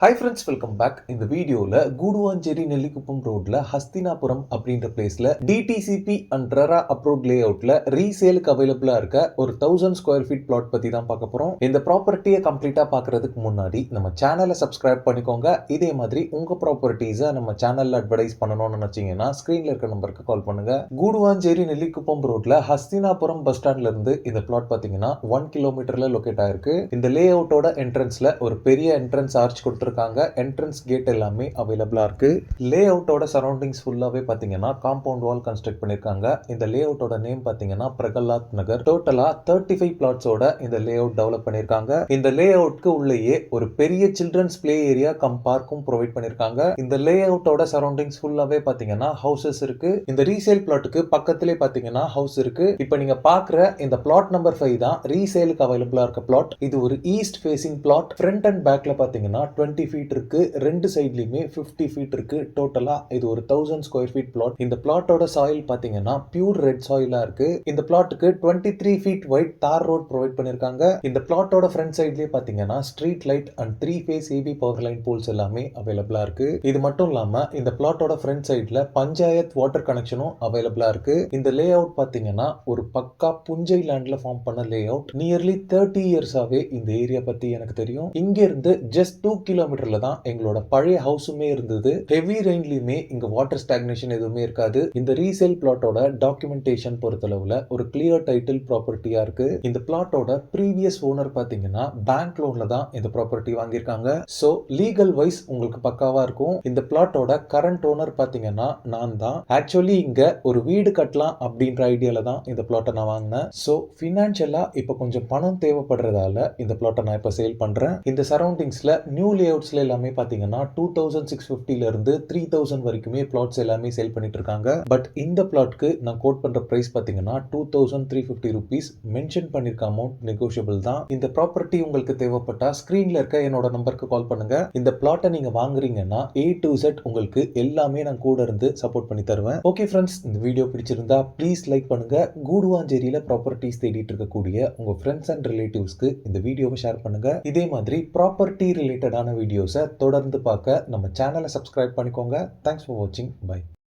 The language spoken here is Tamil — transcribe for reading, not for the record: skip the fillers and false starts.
Hi friends, welcome back. இந்த வீடியோவில் கூடுவாஞ்சேரி நெல்லிக்குப்பம் ரோட்ல ஹஸ்தினாபுரம் அப்படின்ற பிளேஸ்ல டிடிசிபி அண்ட் ரெரா அப்ரூவ்ட் லே அவுட்ல ரீசேலுக்கு அவைலபிளா இருக்க ஒரு 1000 ஸ்கொயர் ஃபீட் பிளாட் பத்தி தான் பார்க்க போறோம். இந்த ப்ராப்பர்ட்டியை கம்ப்ளீட்டா பார்க்கறதுக்கு முன்னாடி நம்ம சேனலை சப்ஸ்கிரைப் பண்ணிக்கோங்க. இதே மாதிரி உங்க ப்ராப்பர்ட்டிஸை நம்ம சேனல்ல அட்வர்டைஸ் பண்ணணும்னு நினைச்சீங்கன்னா ஸ்கிரீன்ல இருக்க நம்பருக்கு கால் பண்ணுங்க. கூடுவாஞ்சேரி நெல்லிக்குப்பம் ரோட்ல ஹஸ்தினாபுரம் பஸ் ஸ்டாண்ட்ல இருந்து இந்த பிளாட் பாத்தீங்கன்னா 1 கிலோமீட்டர்ல லொகேட் ஆயிருக்கு. இந்த லே அவுட்டோட என்ட்ரன்ஸ்ல ஒரு பெரிய என்ட்ரன்ஸ் ஆர்ச் கொடுத்து என்ட்ரன்ஸ் கேட் எல்லாமே அவைலபிளா இருக்கு. லே அவுட்டோட சரௌண்டிங்ஸ் ஃபுல்லாவே பாத்தீங்கன்னா காம்பவுண்ட் வால் கன்ஸ்ட்ரக்ட் பண்ணிருக்காங்க. இந்த லே அவுட்டோட நேம் பாத்தீங்கன்னா பிரகலாத் நகர். டோட்டலா 35 பிளாட்ஸோட இந்த லே அவுட் டெவலப் பண்ணிருக்காங்க. இந்த லே அவுட்க்கு உள்ளேயே ஒரு பெரிய சில்ட்ரன்ஸ் பிளே ஏரியா கம் பார்க்கும் ப்ரொவைட் பண்ணிருக்காங்க. இந்த லே அவுட்டோட சரௌண்டிங்ஸ் ஃபுல்லாவே பாத்தீங்கன்னா ஹவுசஸ் இருக்கு. இந்த ரீசேல் பிளாட்டுக்கு பக்கத்திலே பாத்தீங்கன்னா ஹவுஸ் இருக்கு. இப்போ நீங்க பாக்குற இந்த பிளாட் நம்பர் 5 தான் ரீசேலுக்கு அவைலபிளா இருக்க பிளாட். இது ஒரு east facing plot. Front and பேக்ல பாத்தீங்கன்னா 20 ஃபீட் இருக்கு. ரெண்டு சைட்லயுமே 50 ஃபீட் இருக்கு. டோட்டலா இது ஒரு 1000 ஸ்கொயர் ஃபீட் பிளாட். இந்த பிளாட்டோட சாயில் பாத்தீங்கன்னா பியூர் ரெட் சாயிலா இருக்கு. இந்த பிளாட்டுக்கு 23 feet wide tar road provide பண்ணிருக்காங்க. இந்த பிளாட்டோட ஃப்ரண்ட் சைட்லயே பாத்தீங்கன்னா street light and 3 phase AP power line poles எல்லாமே அவைலபிளா இருக்கு. இது மட்டும் இல்லாம இந்த பிளாட்டோட ஃப்ரண்ட் சைட்ல பஞ்சாயத் வாட்டர் கனெக்ஷனும் அவைலபிளா இருக்கு. இந்த லே அவுட் பாத்தீங்கன்னா ஒரு பக்கா புஞ்சை லேண்ட்ல ஃபார்ம் பண்ண லே அவுட். நியர்லி 30 இயர்ஸாவே இந்த ஏரியா பத்தி எனக்கு தெரியும். இங்க இருந்து ஜஸ்ட் 2 கிலோமீட்டர்ல தான் எங்களோட பழைய ஹவுஸுமே இருந்தது. ஹெவி ரெயின்லயுமே இங்க வாட்டர் ஸ்டாக்னேஷன் எதுவுமே இருக்காது. இந்த ரீசேல் பிளாட்டோட டாக்குமெண்டேஷன் பொறுத்தளவுல ஒரு கிளியர் டைட்டில் ப்ராப்பர்ட்டியா இருக்கு. இந்த பிளாட்டோட ப்ரீவியஸ் ஓனர் பாத்தீங்கன்னா பேங்க் லோன்ல தான் இந்த ப்ராப்பர்ட்டி வாங்கியிருக்காங்க. சோ லீகல் வைஸ் உங்களுக்கு பக்காவா இருக்கும். இந்த பிளாட்டோட கரண்ட் ஓனர் பாத்தீங்கன்னா நான் தான். ஆக்சுவலி இங்க ஒரு வீடு கட்டலாம் அப்படின்ற ஐடியால தான் இந்த பிளாட்டை நான் வாங்கினேன். சோ பினான்சியலா இப்ப கொஞ்சம் பணம் தேவைப்படுறதால இந்த பிளாட்டை நான் இப்ப சேல் பண்றேன். இந்த சரௌண்டிங்ஸ்ல நியூ லேஅவுட்ஸ்ல எல்லாமே பாத்தீங்கன்னா 2650 இருந்து 3000 வரைக்குமே பிளாட்ஸ் எல்லாமே சேல் பண்ணிட்டு இருக்காங்க. பட் இந்த பிளாட்க்கு நான் கோட் பண்ற பிரைஸ் பாத்தீங்கன்னா 2350 ரூபீஸ். மென்ஷன் பண்ணிருக்க அமௌண்ட் நெகோஷியபிள் தான். இந்த ப்ராப்பர்ட்டி உங்களுக்கு தேவைப்பட்டா ஸ்கிரீன்ல இருக்க என்னோட நம்பருக்கு கால் பண்ணுங்க. இந்த பிளாட்டை நீங்க வாங்குறீங்கன்னா A to Z உங்களுக்கு எல்லாமே நான் கூட இருந்து சப்போர்ட் பண்ணி தருவேன். ஓகே ஃப்ரெண்ட்ஸ், இந்த வீடியோ பிடிச்சிருந்தா ப்ளீஸ் லைக் பண்ணுங்க. கூடுவாஞ்சேரியில ப்ராப்பர்ட்டிஸ் தேடிட்டு இருக்கக்கூடிய உங்க ஃப்ரெண்ட்ஸ் அண்ட் ரிலேட்டிவ்ஸ்க்கு இந்த வீடியோவை ஷேர் பண்ணுங்க. இதே மாதிரி ப்ராப்பர்ட்டி ரிலேட்டடான வீடியோஸை தொடர்ந்து பார்க்க நம்ம சேனலை சப்ஸ்கிரைப் பண்ணிக்கோங்க. தேங்க்ஸ் ஃபார் வாட்சிங். பை.